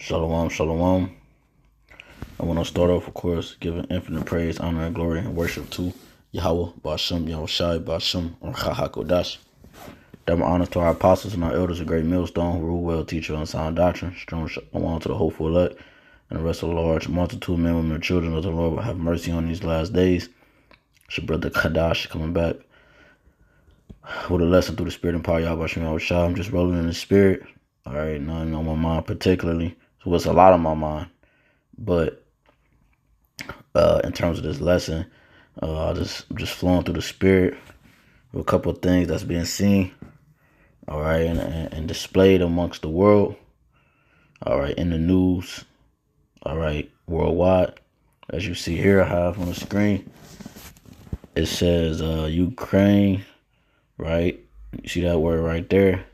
Shalom, shalom. I want to start off, of course, giving infinite praise, honor, and glory and worship to Yahweh, Ba'ashem, Yahushai, Ba'ashem, or HaHakodash. Double honor to our apostles and our elders, a great millstone, who rule well, teacher, and sound doctrine. Strong shalom to the hopeful elect, and the rest of the large multitude of men, women, and children of the Lord will have mercy on these last days. It's your brother Kadash coming back with a lesson through the Spirit and power, Yahweh, Ba'ashem, Yahushai. I'm just rolling in the Spirit. All right, nothing on my mind particularly. So it's a lot on my mind. But in terms of this lesson, just flowing through the Spirit with a couple of things that's being seen, all right, and displayed amongst the world, all right, in the news, all right, worldwide. As you see here, I have on the screen, it says Ukraine, right? You see that word right there?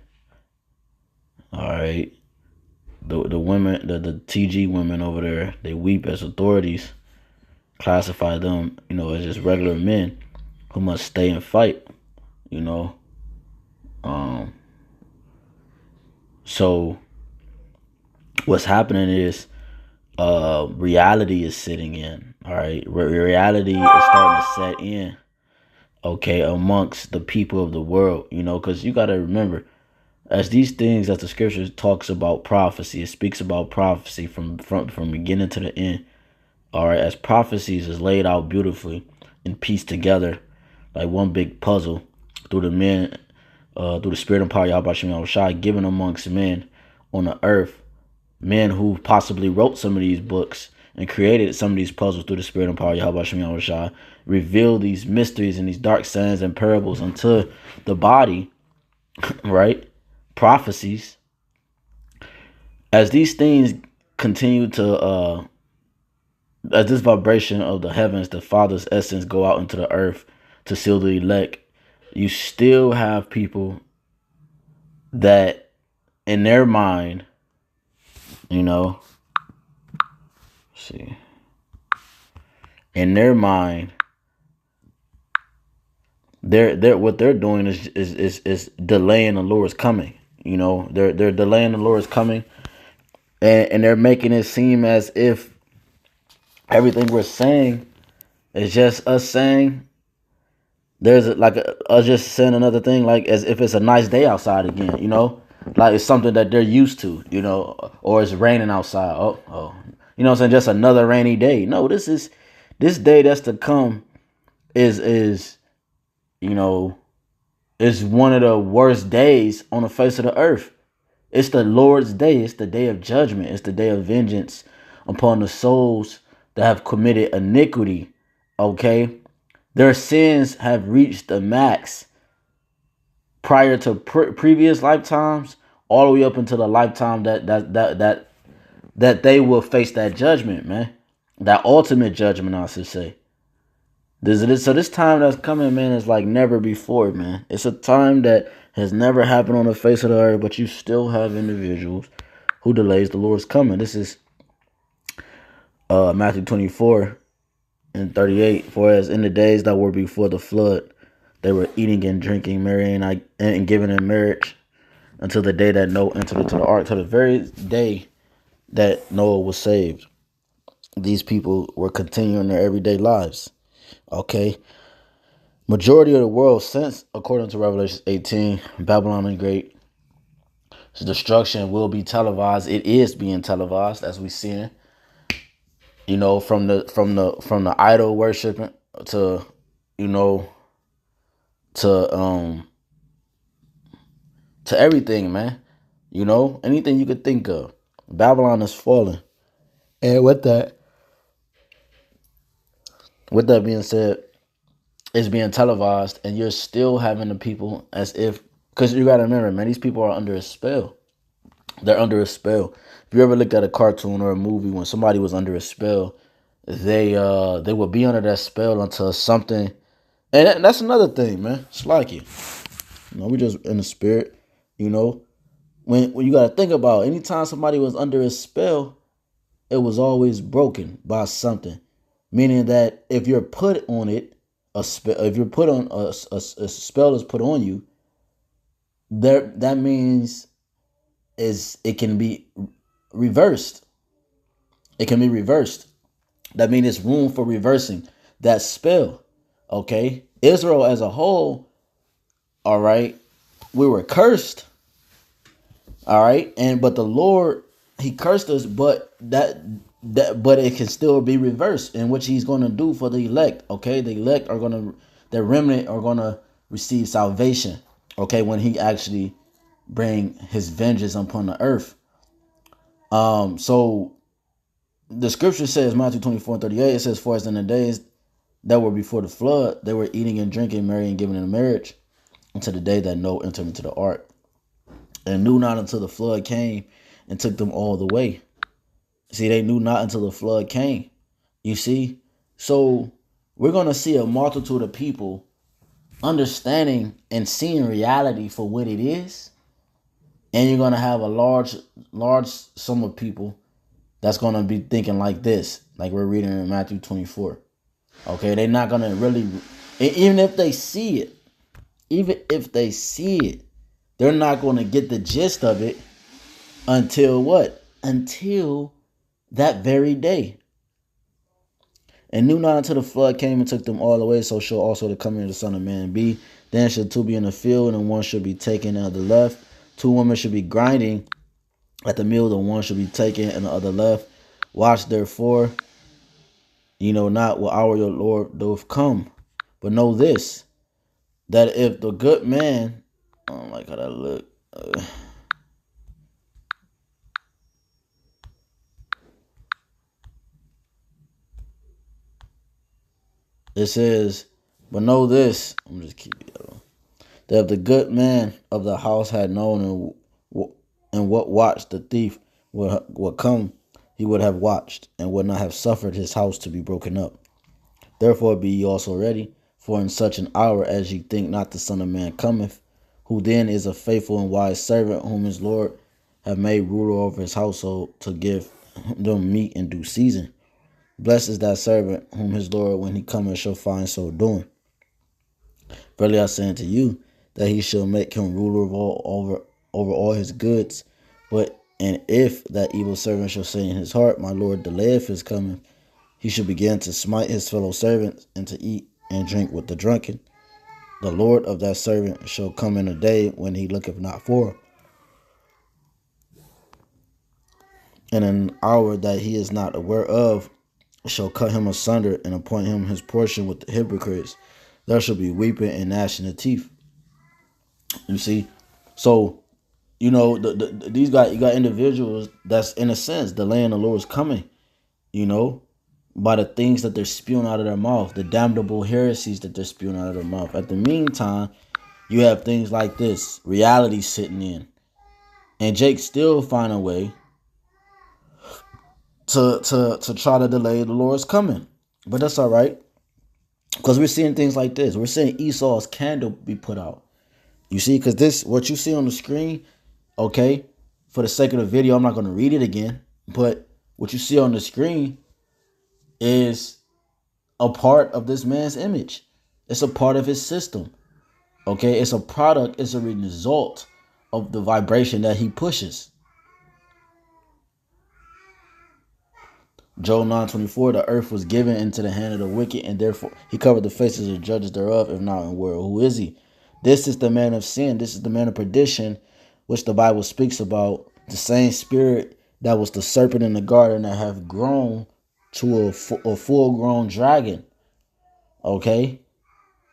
All right. The women, the TG women over there, they weep as authorities classify them, as just regular men who must stay and fight, you know. So what's happening is reality is sitting in, all right? Reality is starting to set in, okay, amongst the people of the world, because you got to remember, as these things that the scripture talks about prophecy, it speaks about prophecy from beginning to the end. All right, as prophecies is laid out beautifully and pieced together like one big puzzle through the men, through the Spirit and power Yahweh Shai, given amongst men on the earth, men who possibly wrote some of these books and created some of these puzzles through the Spirit and power Yahweh Shai, reveal these mysteries and these dark sayings and parables unto the body, right? Prophecies. As these things continue to as this vibration of the heavens, the Father's essence, go out into the earth to seal the elect, you still have people that in their mind, see, in their mind, they're what they're doing is delaying the Lord's coming. They're delaying the Lord's coming, and they're making it seem as if everything we're saying is just us saying there's us just saying another thing, like as if it's a nice day outside again, like it's something that they're used to, or it's raining outside. Oh, what I'm saying, just another rainy day. No, this day that's to come is is one of the worst days on the face of the earth. It's the Lord's day. It's the day of judgment. It's the day of vengeance upon the souls that have committed iniquity. Okay, their sins have reached the max prior to previous lifetimes, all the way up until the lifetime that they will face that judgment, man. That ultimate judgment, I should say. So this time that's coming, man, is like never before, man. It's a time that has never happened on the face of the earth, but you still have individuals who delays the Lord's coming. This is Matthew 24:38. For as in the days that were before the flood, they were eating and drinking, marrying and giving in marriage until the day that Noah entered into the ark, till the very day that Noah was saved. These people were continuing their everyday lives. Okay. Majority of the world since, according to Revelation 18, Babylon the Great, destruction will be televised. It is being televised, as we see. From the idol worshiping to to everything, man. Anything you could think of. Babylon is falling. And with that being said, it's being televised, and you're still having the people as if, because you got to remember, man, these people are under a spell. They're under a spell. If you ever looked at a cartoon or a movie, when somebody was under a spell, they would be under that spell until something. And that's another thing, man. It's like you. We just in the spirit, When you got to think about, anytime somebody was under a spell, it was always broken by something. Meaning that if you're put on it, if you're put on a spell is put on you, that means it can be reversed. It can be reversed. That means it's room for reversing that spell. Okay? Israel as a whole, all right, we were cursed. All right, but the Lord, He cursed us, but but it can still be reversed, in which He's going to do for the elect. Okay, the elect are the remnant are gonna receive salvation. Okay, when He actually bring His vengeance upon the earth. So the scripture says, Matthew 24:38, it says, "For as in the days that were before the flood, they were eating and drinking, marrying and giving in marriage, until the day that Noah entered into the ark, and knew not until the flood came and took them all the way." See, they knew not until the flood came. You see? So we're going to see a multitude of people understanding and seeing reality for what it is. And you're going to have a large sum of people that's going to be thinking like this, like we're reading in Matthew 24. Okay, they're not going to really, even if they see it, they're not going to get the gist of it until what? Until that very day. "And knew not until the flood came and took them all away, so shall also the coming of the Son of Man be. Then shall two be in the field, and one shall be taken and the other left. Two women shall be grinding at the mill, and one shall be taken and the other left. Watch therefore, ye know not what hour your Lord doth come. But know this, that if the good man," I don't like how that look. It says, "But know this," I'm just keep it yellow, "that if the good man of the house had known and what watch the thief would come, he would have watched, and would not have suffered his house to be broken up. Therefore be ye also ready, for in such an hour as ye think not the Son of Man cometh. Who then is a faithful and wise servant, whom his Lord have made ruler over his household, to give them meat in due season? Blessed is that servant whom his Lord, when he cometh, shall find so doing. Verily I say unto you, that he shall make him ruler of over all his goods. And if that evil servant shall say in his heart, My Lord delayeth his coming, he shall begin to smite his fellow servants, and to eat and drink with the drunken. The Lord of that servant shall come in a day when he looketh not for, and in an hour that he is not aware of, shall cut him asunder, and appoint him his portion with the hypocrites. There shall be weeping and gnashing of teeth." You see? So, you know, you got individuals that's, in a sense, delaying the Lord's coming, you know, by the things that they're spewing out of their mouth, the damnable heresies that they're spewing out of their mouth. At the meantime, you have things like this, reality sitting in. And Jake still find a way to try to delay the Lord's coming. But that's all right, because we're seeing things like this. We're seeing Esau's candle be put out. You see, because this, what you see on the screen, okay, for the sake of the video, I'm not going to read it again. But what you see on the screen is a part of this man's image. It's a part of his system. Okay, it's a product, it's a result of the vibration that he pushes. Job 9:24, the earth was given into the hand of the wicked, and therefore he covered the faces of the judges thereof, if not in the world. Who is he? This is the man of sin. This is the man of perdition, which the Bible speaks about. The same spirit that was the serpent in the garden, that have grown to a full-grown dragon. Okay?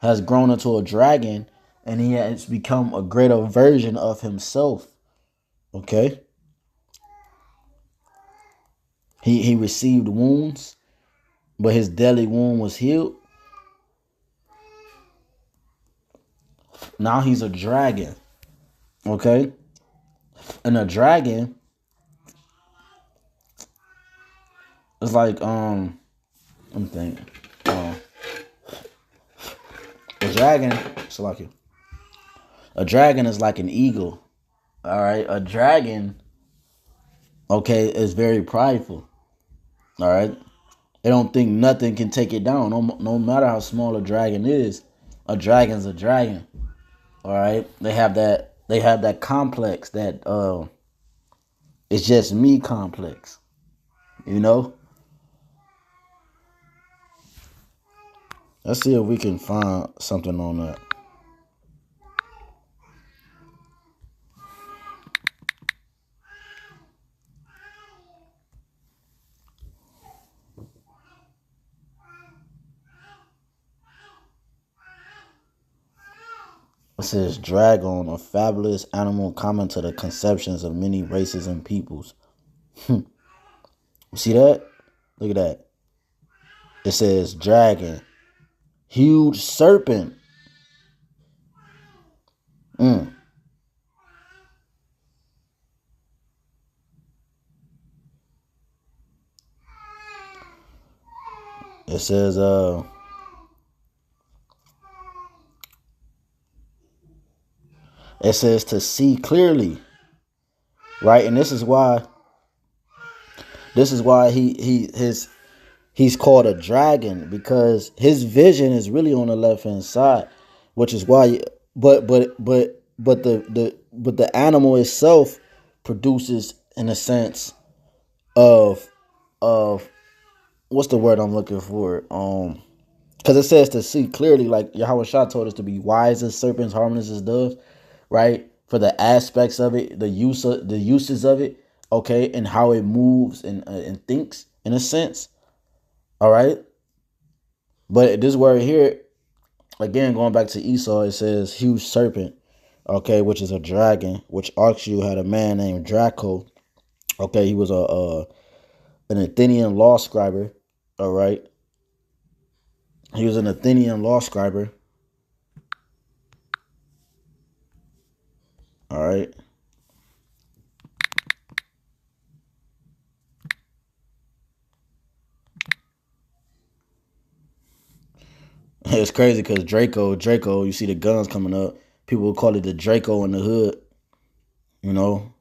Has grown into a dragon, and he has become a greater version of himself. Okay? He received wounds, but his deadly wound was healed. Now he's a dragon. Okay? And a dragon is like, I'm thinking. A dragon, a dragon is like an eagle. All right? A dragon, okay, is very prideful. All right? They don't think nothing can take it down. No matter how small a dragon is, a dragon's a dragon. All right? They have that complex, that it's just me complex. You know? Let's see if we can find something on that. It says dragon, a fabulous animal common to the conceptions of many races and peoples. You see that? Look at that. It says dragon, huge serpent. It says to see clearly, right? And this is why he's called a dragon, because his vision is really on the left hand side, which is why. But the animal itself produces, in a sense, of what's the word I'm looking for? Because it says to see clearly, like Yahweh Shah told us to be wise as serpents, harmless as doves, right? For the aspects of it, the uses of it, okay, and how it moves and thinks, in a sense. All right. But this word here, again, going back to Esau, it says huge serpent, okay, which is a dragon, which Archie had a man named Draco. Okay, he was an Athenian law scriber. All right. He was an Athenian law scriber. All right. It's crazy because Draco, you see the guns coming up. People will call it the Draco in the hood. You know.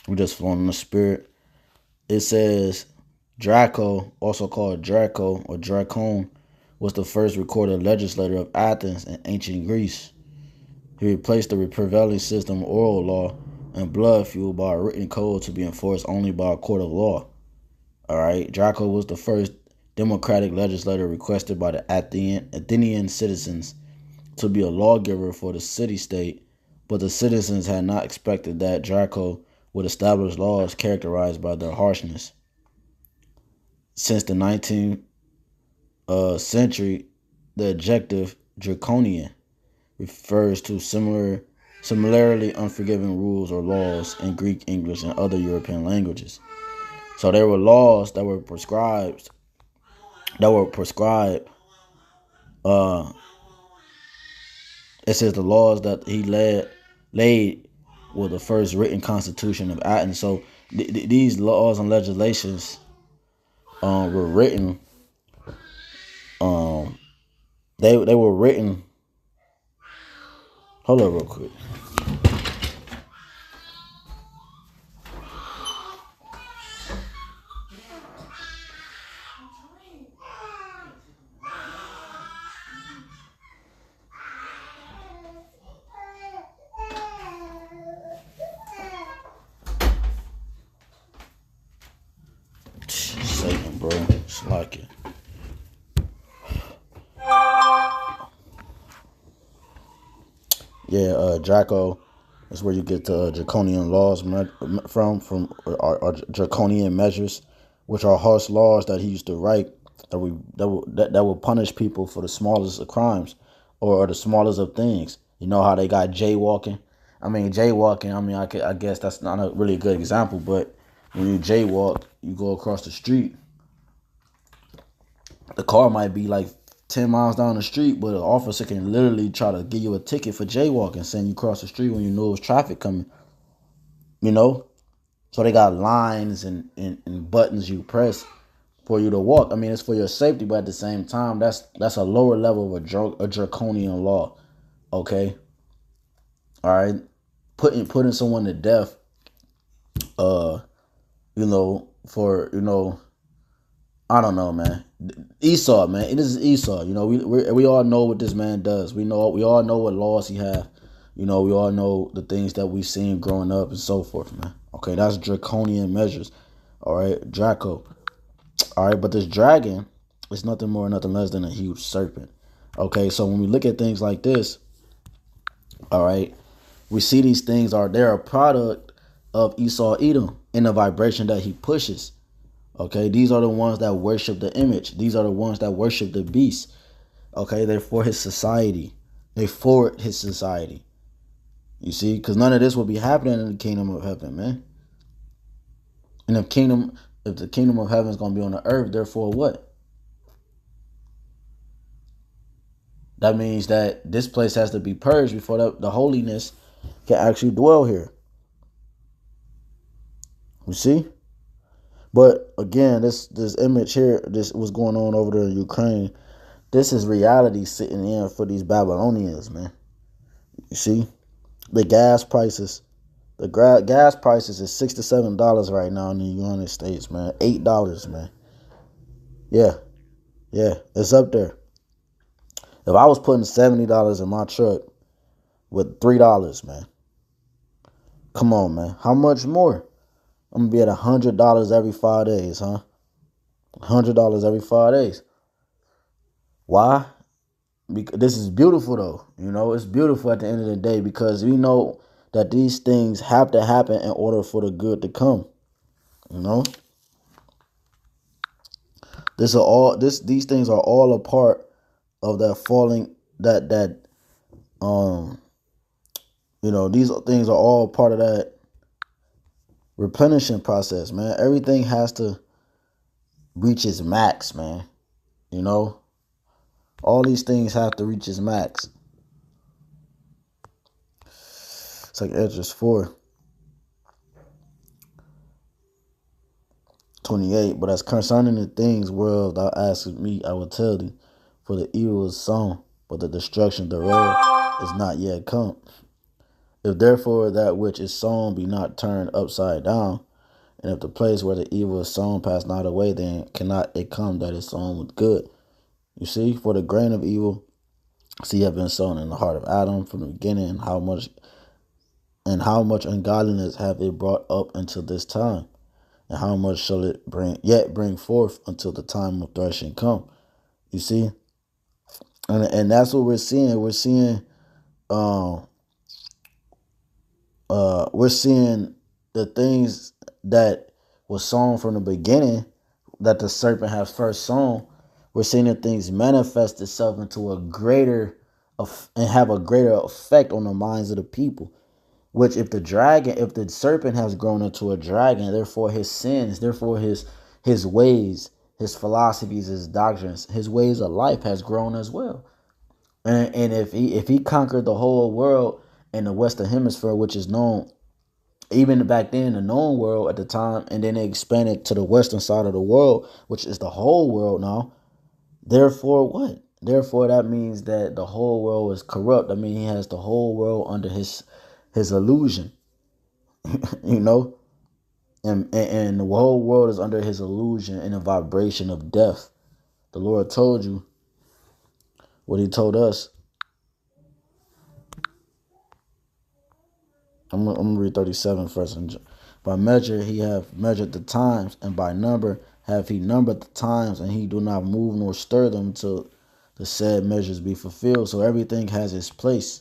We just flowing in the spirit. It says Draco, also called Draco or Dracon, was the first recorded legislator of Athens in ancient Greece. He replaced the prevailing system of oral law and blood feud by a written code to be enforced only by a court of law. All right, Draco was the first democratic legislator requested by the Athenian citizens to be a lawgiver for the city-state, but the citizens had not expected that Draco would establish laws characterized by their harshness. Since the 19th century, the adjective draconian refers to similarly unforgiving rules or laws in Greek, English, and other European languages. So there were laws that were prescribed. It says the laws that he laid were the first written constitution of Athens. So these laws and legislations were written. They were written. Hold up, real quick. Satan, bro. It's like it. Yeah, Draco is where you get the draconian laws from our draconian measures, which are harsh laws that he used to write that will punish people for the smallest of crimes or the smallest of things. You know how they got jaywalking. I guess that's not a really good example, but when you jaywalk, you go across the street. The car might be like 10 miles down the street, but an officer can literally try to give you a ticket for jaywalking, saying you cross the street when you know there's traffic coming. You know? So they got lines and buttons you press for you to walk. I mean, it's for your safety, but at the same time, that's a lower level of a draconian law. Okay? All right? Putting someone to death, I don't know, man. Esau, man. It is Esau. We all know what this man does. We all know what laws he have. You know, we all know the things that we've seen growing up and so forth, man. Okay, that's draconian measures. All right, Draco. All right, but this dragon is nothing more, nothing less than a huge serpent. Okay, so when we look at things like this, all right, we see these things they're a product of Esau Edom in the vibration that he pushes. Okay, these are the ones that worship the image. These are the ones that worship the beast. Okay, they're for his society. They for his society. You see, because none of this will be happening in the kingdom of heaven, man. And if the kingdom of heaven is going to be on the earth, therefore what? That means that this place has to be purged before the holiness can actually dwell here. You see? But again, this image here, this was going on over there in Ukraine. This is reality sitting in for these Babylonians, man. You see? The gas prices. Gas prices is $6 to $7 right now in the United States, man. $8, man. Yeah. It's up there. If I was putting $70 in my truck with $3, man. Come on, man. How much more? I'm gonna be at $100 every 5 days, huh? $100 every 5 days. Why? Because this is beautiful, though. You know, it's beautiful at the end of the day because we know that these things have to happen in order for the good to come. You know, these things are all a part of that falling you know, these things are all part of that replenishing process, man. Everything has to reach its max, man. You know, all these things have to reach its max. It's like Esdras 4:28. But as concerning the things whereof thou askest me, I will tell thee. For the evil is sown, but the destruction thereof is not yet come. If therefore that which is sown be not turned upside down, and if the place where the evil is sown pass not away, then cannot it come that is sown with good. You see, for the grain of evil, have been sown in the heart of Adam from the beginning, and how much ungodliness have it brought up until this time, and how much shall it bring forth until the time of threshing come. You see, and that's what we're seeing. We're seeing the things that was sown from the beginning, that the serpent has first sown. We're seeing the things manifest itself into a greater and have a greater effect on the minds of the people. Which if the serpent has grown into a dragon, therefore his sins, therefore his ways, his philosophies, his doctrines, his ways of life has grown as well. And if he conquered the whole world in the Western Hemisphere, which is known, even back then, the known world at the time, and then they expanded to the western side of the world, which is the whole world now. Therefore, what? Therefore, that means that the whole world is corrupt. I mean, he has the whole world under his illusion, you know, and the whole world is under his illusion and a vibration of death. The Lord told you what he told us. I'm gonna read 37 first. By measure he have measured the times, and by number have he numbered the times, and he do not move nor stir them till the said measures be fulfilled. So everything has its place.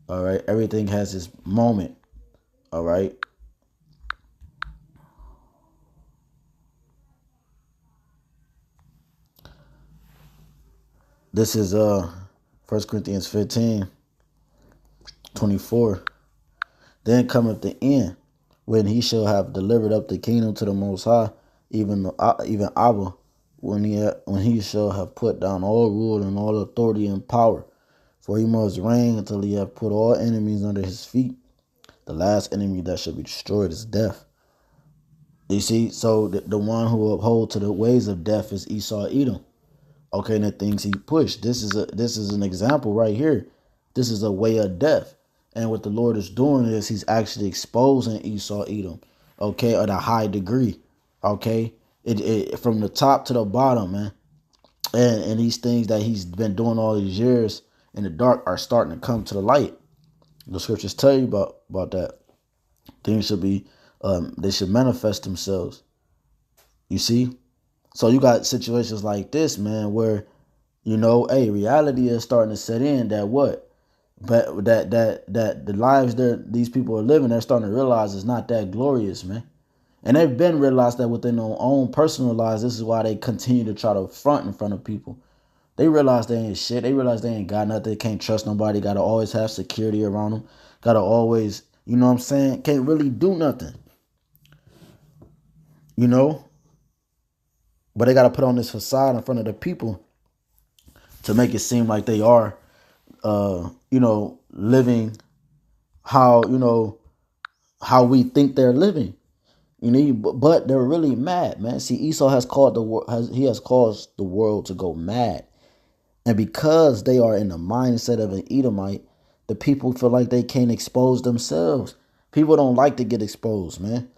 All right. Everything has its moment. All right. This is 1 Corinthians 15:24. Then cometh the end, when he shall have delivered up the kingdom to the Most High, even Abba, when he shall have put down all rule and all authority and power. For he must reign until he have put all enemies under his feet. The last enemy that shall be destroyed is death. You see, so the one who upholds to the ways of death is Esau Edom. Okay, and the things he pushed. This is an example right here. This is a way of death. And what the Lord is doing is he's actually exposing Esau Edom, okay, at a high degree, okay, it from the top to the bottom, man. And these things that he's been doing all these years in the dark are starting to come to the light. The scriptures tell you about that. Things should be, they should manifest themselves. You see? So you got situations like this, man, where, hey, reality is starting to set in that what? But that the lives that these people are living, they're starting to realize is not that glorious, man. And they've been realized that within their own personal lives. This is why they continue to try to front in front of people. They realize they ain't shit. They realize they ain't got nothing. They can't trust nobody. Gotta always have security around them. Gotta always, you know what I'm saying? Can't really do nothing. You know? But they gotta put on this facade in front of the people to make it seem like they are living how, how we think they're living. But they're really mad, man. See, Esau has called he has caused the world to go mad. And because they are in the mindset of an Edomite, the people feel like they can't expose themselves. People don't like to get exposed, man.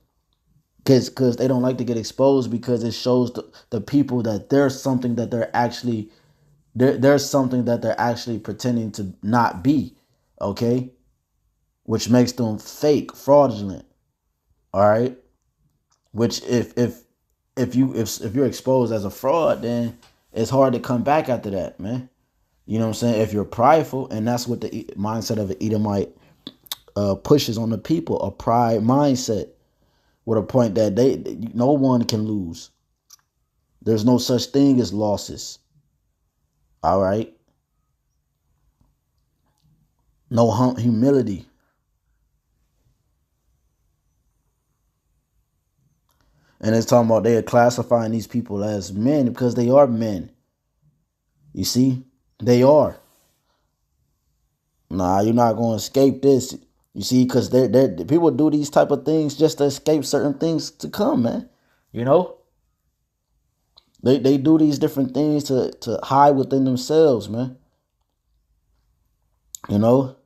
Because they don't like to get exposed because it shows the people that there's something that they're actually there's something that they're actually pretending to not be, okay? Which makes them fake, fraudulent. All right? Which if you're exposed as a fraud, then it's hard to come back after that, man. You know what I'm saying? If you're prideful, and that's what the mindset of an Edomite pushes on the people, a pride mindset, with a point that no one can lose. There's no such thing as losses. All right? No humility. And it's talking about they are classifying these people as men because they are men. You see? They are. Nah, you're not going to escape this. You see? Because people do these type of things just to escape certain things to come, man. You know? They do these different things to hide within themselves, man. You know?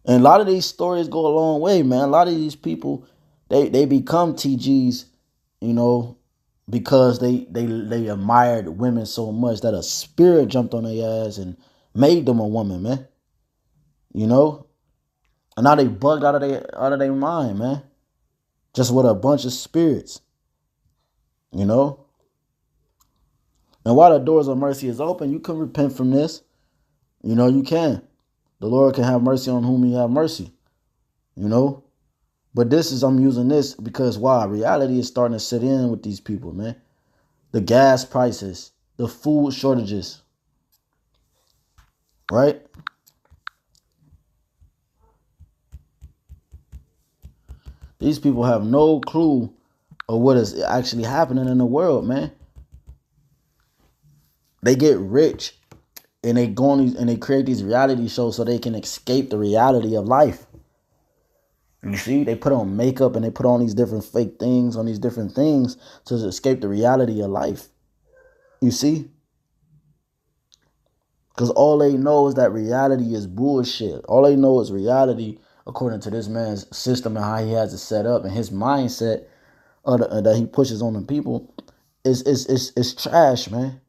And a lot of these stories go a long way, man. A lot of these people, they become TGs, you know, because they admired women so much that a spirit jumped on their ass and made them a woman, man. You know? And now they bugged out of their mind, man. Just with a bunch of spirits. You know? And while the doors of mercy is open, you can repent from this. You know, you can. The Lord can have mercy on whom he have mercy. You know? But I'm using this because why? Reality is starting to sit in with these people, man. The gas prices, the food shortages, right? These people have no clue of what is actually happening in the world, man. They get rich and they go on and they create these reality shows so they can escape the reality of life. You see, they put on makeup and they put on these different fake things on these different things to escape the reality of life. You see? Because all they know is that reality is bullshit. All they know is reality, according to this man's system and how he has it set up and his mindset that he pushes on the people, is trash, man.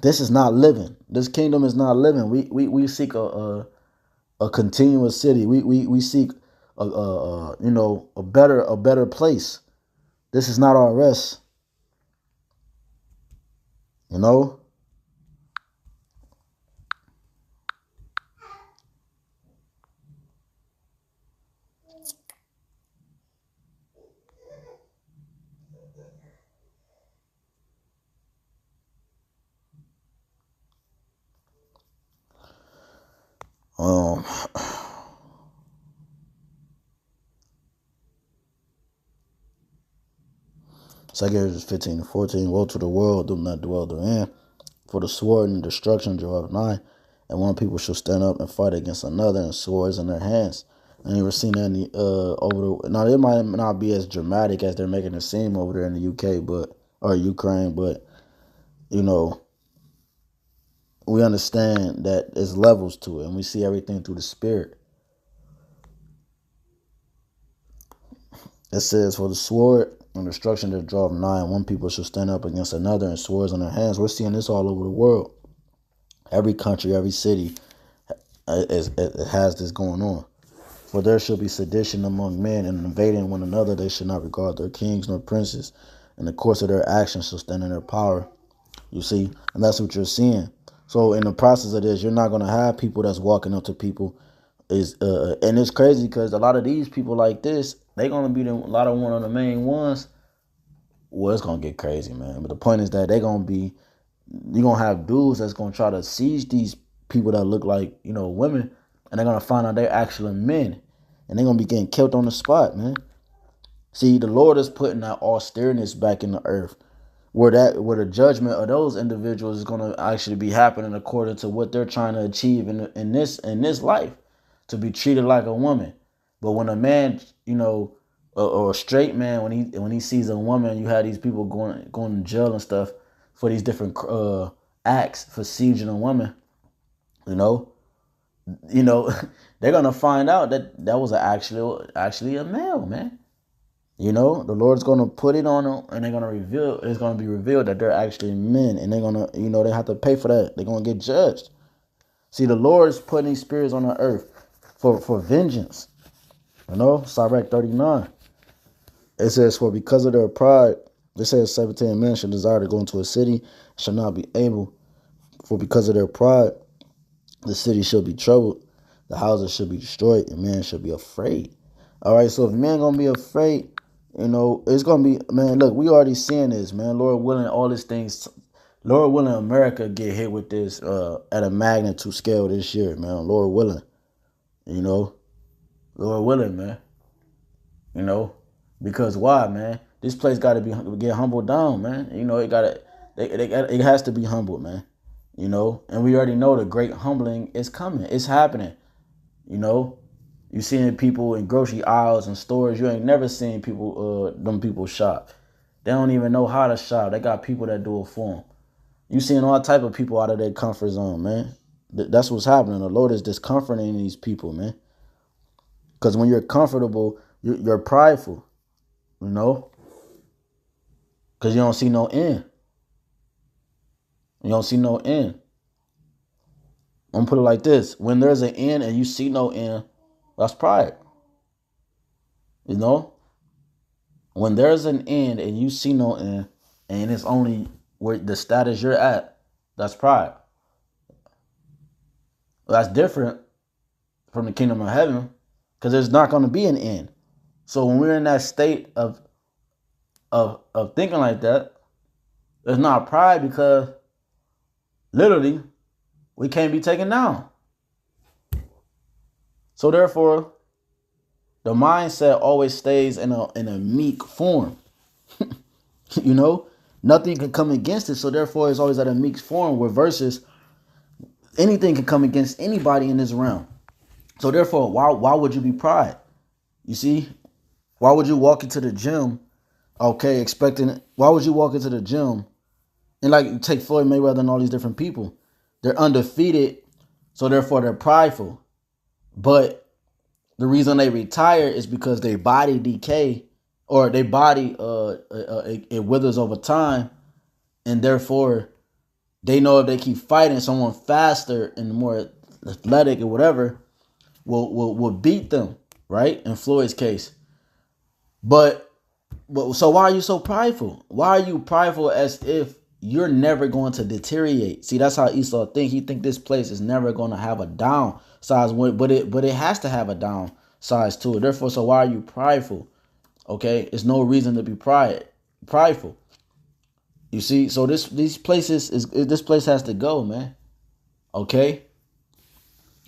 This is not living. This kingdom is not living. We seek a continuous city. We seek a better place. This is not our rest. You know. Um. 2 Corinthians 15-14. Woe to the world, do not dwell therein. For the sword and destruction draweth nigh, and one people shall stand up and fight against another, and swords in their hands. And you were seeing that in the, over the. Now it might not be as dramatic as they're making it seem over there in the UK, or Ukraine, but you know, we understand that there's levels to it, and we see everything through the spirit. It says, "For the sword and destruction that draweth nigh, and one people shall stand up against another, and swords in their hands." We're seeing this all over the world. Every country, every city, it has this going on. For there shall be sedition among men, and invading one another, they should not regard their kings nor princes. In the course of their actions shall stand in their power. You see, and that's what you're seeing. So in the process of this, you're not gonna have people that's walking up to people. And it's crazy because a lot of these people like this, they gonna be a lot of one of the main ones. Well, it's gonna get crazy, man. But the point is that you're gonna have dudes that's gonna try to seize these people that look like, women, and they're gonna find out they're actually men, and they're gonna be getting killed on the spot, man. See, the Lord is putting that austereness back in the earth, where the judgment of those individuals is gonna actually be happening according to what they're trying to achieve in this life, to be treated like a woman. But when a man, or a straight man, when he sees a woman, you have these people going to jail and stuff for these different acts for sieging a woman. You know, you know, they're gonna find out that was actually a male, man. The Lord's gonna put it on them, and they're gonna reveal. It's gonna be revealed that they're actually men, and they're gonna, they have to pay for that. They're gonna get judged. See, the Lord is putting these spirits on the earth for vengeance. Sirach 39. It says, for because of their pride, it says 17 men shall desire to go into a city, shall not be able. For because of their pride, the city shall be troubled, the houses shall be destroyed, and man shall be afraid. All right, so if man gonna be afraid, it's gonna be, man. Look, we already seeing this, man. Lord willing, all these things. Lord willing, America get hit with this at a magnitude scale this year, man. Lord willing, Lord willing, man. Because why, man? This place got to get humbled down, man. It has to be humbled, man. And we already know the great humbling is coming. It's happening. You seeing people in grocery aisles and stores. You ain't never seen them people shop. They don't even know how to shop. They got people that do it for them. You seeing all type of people out of their comfort zone, man. That's what's happening. The Lord is discomforting these people, man. Because when you're comfortable, you're prideful, because you don't see no end. You don't see no end. I'm gonna put it like this: when there's an end and you see no end, that's pride. When there's an end and you see no end, and it's only where the status you're at, that's pride. That's different from the kingdom of heaven, because there's not going to be an end. So when we're in that state of thinking like that, there's not pride, because literally we can't be taken down. So therefore, the mindset always stays in a meek form. Nothing can come against it. So therefore, it's always at a meek form, where versus anything can come against anybody in this realm. So therefore, why would you be pride? You see, why would you walk into the gym, why would you walk into the gym and like take Floyd Mayweather and all these different people? They're undefeated, so therefore they're prideful. But the reason they retire is because their body decay, or their body it withers over time, and therefore they know if they keep fighting, someone faster and more athletic or whatever will beat them, right? In Floyd's case. But so why are you so prideful? Why are you prideful as if you're never going to deteriorate? See, that's how Esau think. He think this place is never going to have a down size, but it has to have a down size to it. Therefore, so why are you prideful? Okay, there's no reason to be prideful. You see, so this place has to go, man. Okay.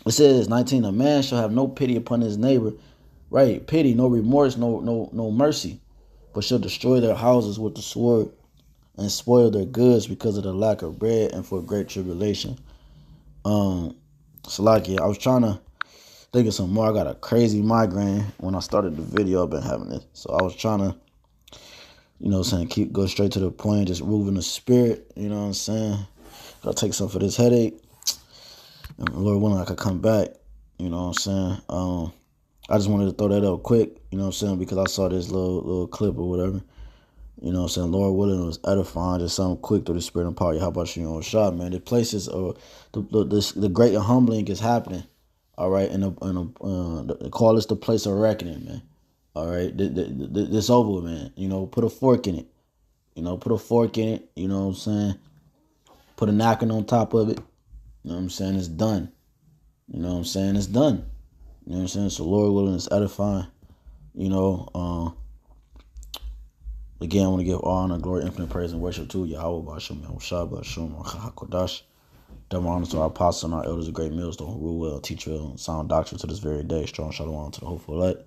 It says 19, a man shall have no pity upon his neighbor, right? Pity, no remorse, no mercy, but shall destroy their houses with the sword and spoil their goods because of the lack of bread and for great tribulation. Salakia, I was trying to think of some more. I got a crazy migraine. When I started the video, I've been having it. So I was trying to, go straight to the point, just moving the spirit, you know what I'm saying? Gotta take some for this headache. And Lord willing, I could come back, you know what I'm saying? I just wanted to throw that up quick, you know what I'm saying, because I saw this little clip or whatever. You know what I'm saying? Lord willing, it was edifying, just something quick through the spirit and power. How about you on shot, man? The places, the great humbling is happening. All right, call this the place of reckoning, man. All right, this over, man. You know, put a fork in it. You know, put a fork in it. You know what I'm saying? Put a napkin on top of it. You know what I'm saying? It's done. You know what I'm saying? It's done. You know what I'm saying? So Lord willing, it's edifying. You know, again, I want to give all honor, glory, infinite praise, and worship to Yahweh, Bashum, Yahushua, Bashum, HaKodash. Double honor to our apostles and our elders of great millstone who rule well, teach well, and sound doctrine to this very day. Strong shalom to the hopeful elect.